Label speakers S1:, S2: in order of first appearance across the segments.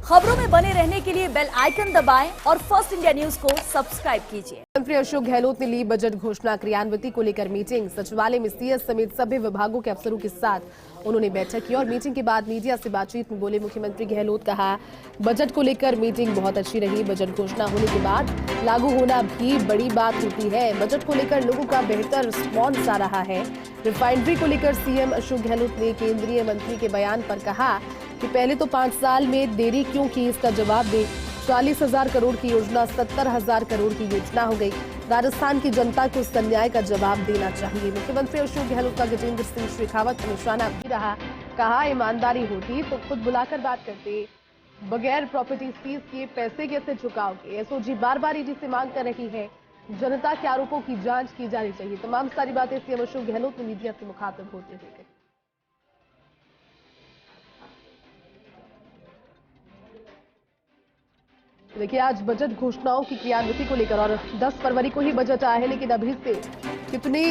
S1: खबरों में बने रहने के लिए बेल आइकन दबाएं और फर्स्ट इंडिया न्यूज को सब्सक्राइब कीजिए।
S2: मंत्री अशोक गहलोत ने ली बजट घोषणा क्रियान्विति को लेकर मीटिंग। सचिवालय में सीएस समेत सभी विभागों के अफसरों के साथ उन्होंने बैठक की और मीटिंग के बाद मीडिया से बातचीत में बोले मुख्यमंत्री गहलोत, कहा बजट को लेकर मीटिंग बहुत अच्छी रही। बजट घोषणा होने के बाद लागू होना भी बड़ी बात होती है। बजट को लेकर लोगों का बेहतर रिस्पॉन्स आ रहा है। रिफाइनरी को लेकर सीएम अशोक गहलोत ने केंद्रीय मंत्री के बयान पर कहा कि पहले तो 5 साल में देरी क्यों की, इसका जवाब दे। 40,000 करोड़ की योजना 70,000 करोड़ की योजना हो गई। राजस्थान की जनता को इस अन्याय का जवाब देना चाहिए। मुख्यमंत्री अशोक गहलोत का गजेंद्र सिंह शेखावत पर निशाना भी रहा। कहा ईमानदारी होती तो खुद बुलाकर बात करते, बगैर प्रॉपर्टी सीज किए पैसे कैसे चुकाओगे। एसओजी बार बार ईडी से मांग कर रही है, जनता के आरोपों की जांच की जानी चाहिए। तमाम सारी बातें सीएम अशोक गहलोत ने मीडिया से मुखातिब होते हुए कही। देखिए, आज बजट घोषणाओं की क्रियान्विति को लेकर, और 10 फरवरी को ही बजट आया है, लेकिन अभी से कितने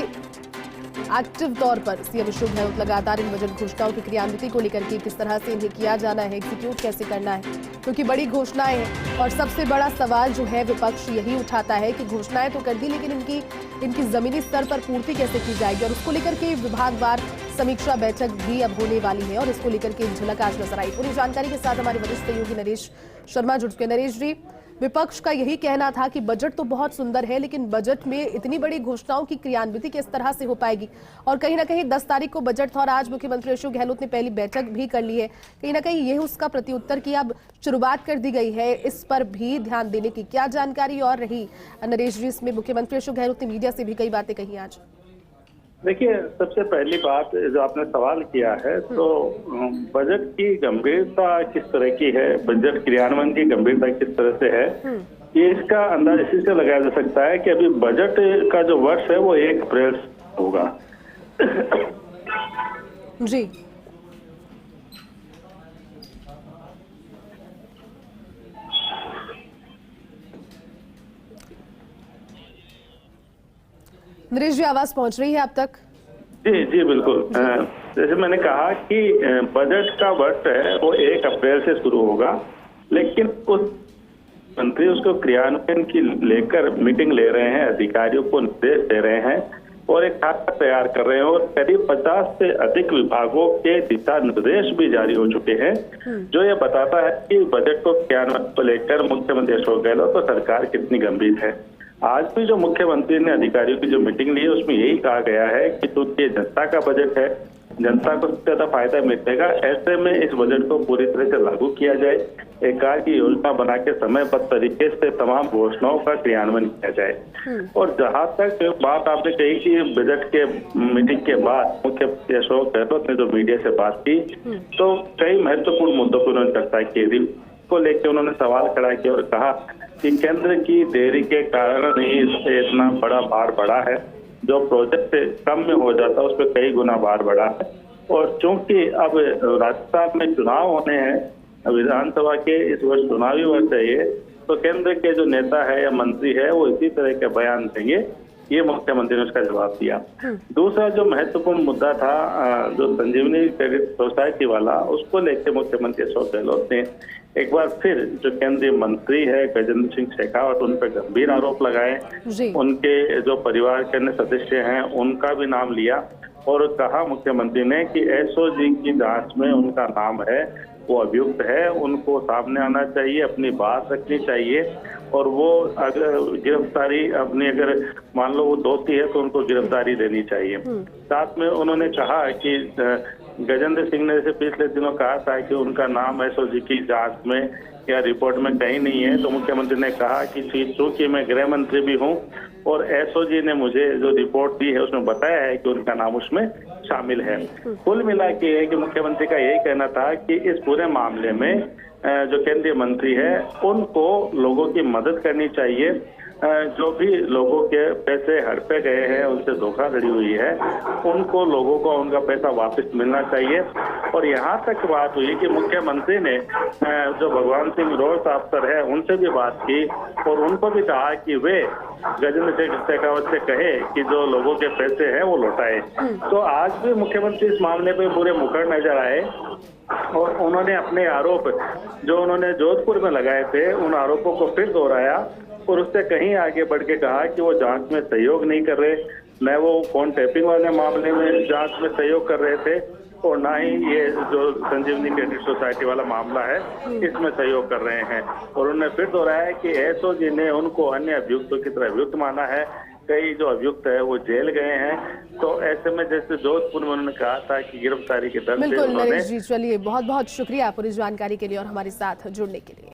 S2: एक्टिव तौर पर सीएम अशोक गहलोत लगातार इन बजट घोषणाओं की क्रियान्विति को लेकर के किस तरह से इन्हें किया जाना है, एग्जीक्यूट कैसे करना है, क्योंकि बड़ी घोषणाएं हैं। और सबसे बड़ा सवाल जो है विपक्ष यही उठाता है कि घोषणाएं तो कर दी, लेकिन इनकी जमीनी स्तर पर पूर्ति कैसे की जाएगी। और उसको लेकर के विभागवार समीक्षा बैठक भी अब होने वाली है और इसको लेकर के झलक आज नजर आई। पूरी जानकारी के साथ हमारे वरिष्ठ सहयोगी नरेश शर्मा जुड़ चुके। नरेश जी, विपक्ष का यही कहना था कि बजट तो बहुत सुंदर है, लेकिन बजट में इतनी बड़ी घोषणाओं की क्रियान्विति किस तरह से हो पाएगी। और कहीं ना कहीं 10 तारीख को बजट था और आज मुख्यमंत्री अशोक गहलोत ने पहली बैठक भी कर ली है। कहीं ना कहीं यह उसका प्रत्युत्तर की अब शुरुआत कर दी गई है, इस पर भी ध्यान देने की क्या जानकारी और रही नरेश जी? इसमें मुख्यमंत्री अशोक गहलोत ने मीडिया से भी कई बातें कही आज।
S3: देखिए, सबसे पहली बात जो आपने सवाल किया है, तो बजट की गंभीरता किस तरह की है, बजट क्रियान्वयन की गंभीरता किस तरह से है, ये इसका अंदाज इसी से लगाया जा सकता है कि अभी बजट का जो वर्ष है वो 1 अप्रैल होगा।
S2: जी, नरेश जी, आवाज पहुंच रही है आप तक?
S3: जी जी बिल्कुल। जैसे मैंने कहा कि बजट का वर्ष है वो 1 अप्रैल से शुरू होगा, लेकिन उस मंत्री उसको क्रियान्वयन की लेकर मीटिंग ले रहे हैं, अधिकारियों को निर्देश दे रहे हैं और एक खाका तैयार कर रहे हैं और करीब 50 से अधिक विभागों के दिशा निर्देश भी जारी हो चुके हैं, जो ये बताता है कि बजट को क्रियान्वयन को लेकर मुख्यमंत्री अशोक गहलोत और सरकार कितनी गंभीर है। आज भी जो मुख्यमंत्री ने अधिकारियों की जो मीटिंग ली है उसमें यही कहा गया है कि तो ये जनता का बजट है, जनता को सबसे ज्यादा फायदा मिलेगा, ऐसे में इस बजट को पूरी तरह से लागू किया जाए। एक कार्य की योजना बना के समयबद्ध तरीके से तमाम घोषणाओं का क्रियान्वयन किया जाए। और जहां तक बात आपने कही कि बजट के मीटिंग के बाद मुख्यमंत्री अशोक गहलोत ने जो मीडिया से बात की, तो कई महत्वपूर्ण मुद्दों पर उन्होंने चर्चा की। को लेकर उन्होंने सवाल खड़ा किया और कहा कि केंद्र की देरी के कारण ही इतना बड़ा भार बढ़ा है, जो प्रोजेक्ट कम में हो जाता है उस पर कई गुना भार बढ़ा है। और चूंकि अब राजस्थान में चुनाव होने हैं, विधानसभा के इस वर्ष चुनावी वर्ष है ये, तो केंद्र के जो नेता है या मंत्री है वो इसी तरह के बयान देंगे, ये मुख्यमंत्री ने उसका जवाब दिया। दूसरा जो महत्वपूर्ण मुद्दा था, जो संजीवनी क्रेडिट सोसाइटी वाला, उसको लेकर मुख्यमंत्री अशोक गहलोत ने एक बार फिर जो केंद्रीय मंत्री है गजेंद्र सिंह शेखावत, उन पर गंभीर आरोप लगाए। उनके जो परिवार के अन्य सदस्य हैं उनका भी नाम लिया और कहा मुख्यमंत्री ने कि एसओजी की जांच में उनका नाम है, वो अभियुक्त है, उनको सामने आना चाहिए, अपनी बात रखनी चाहिए और वो अगर गिरफ्तारी अपनी, अगर मान लो वो दोषी है तो उनको गिरफ्तारी देनी चाहिए। साथ में उन्होंने कहा कि गजेंद्र सिंह ने जैसे पिछले दिनों कहा था कि उनका नाम एसओजी की जांच में या रिपोर्ट में कहीं नहीं है, तो मुख्यमंत्री ने कहा कि चूंकि मैं गृह मंत्री भी हूं और एसओजी ने मुझे जो रिपोर्ट दी है उसमें बताया है कि उनका नाम उसमें शामिल है। कुल मिला के कि मुख्यमंत्री का यही कहना था कि इस पूरे मामले में जो केंद्रीय मंत्री है उनको लोगों की मदद करनी चाहिए, जो भी लोगों के पैसे हड़पे गए हैं, उनसे धोखाधड़ी हुई है, उनको लोगों को उनका पैसा वापस मिलना चाहिए। और यहाँ तक बात हुई कि मुख्यमंत्री ने जो भगवान सिंह रोड अफसर है उनसे भी बात की और उनको भी कहा कि वे गजेंद्र सिंह शेखावत से कहे कि जो लोगों के पैसे हैं वो लौटाए। तो आज भी मुख्यमंत्री इस मामले पे पूरे मुखर नजर आए और उन्होंने अपने आरोप जो उन्होंने जोधपुर में लगाए थे उन आरोपों को फिर दोहराया और उससे कहीं आगे बढ़ के कहा कि वो जांच में सहयोग नहीं कर रहे, न वो फोन टैपिंग वाले मामले में जांच में सहयोग कर रहे थे और ना ही ये जो संजीवनी क्रेडिट सोसाइटी वाला मामला है इसमें सहयोग कर रहे हैं। और उन्होंने फिर दोहराया कि एसओजी ने उनको अन्य अभियुक्तों की तरह अभियुक्त माना है, कई जो अभियुक्त है वो जेल गए हैं। तो ऐसे में जैसे जोधपुर में उन्होंने कहा था कि गिरफ्तारी के दर से
S2: बिल्कुल नरेश जी, चलिए बहुत बहुत शुक्रिया पूरी जानकारी के लिए और हमारे साथ जुड़ने के लिए।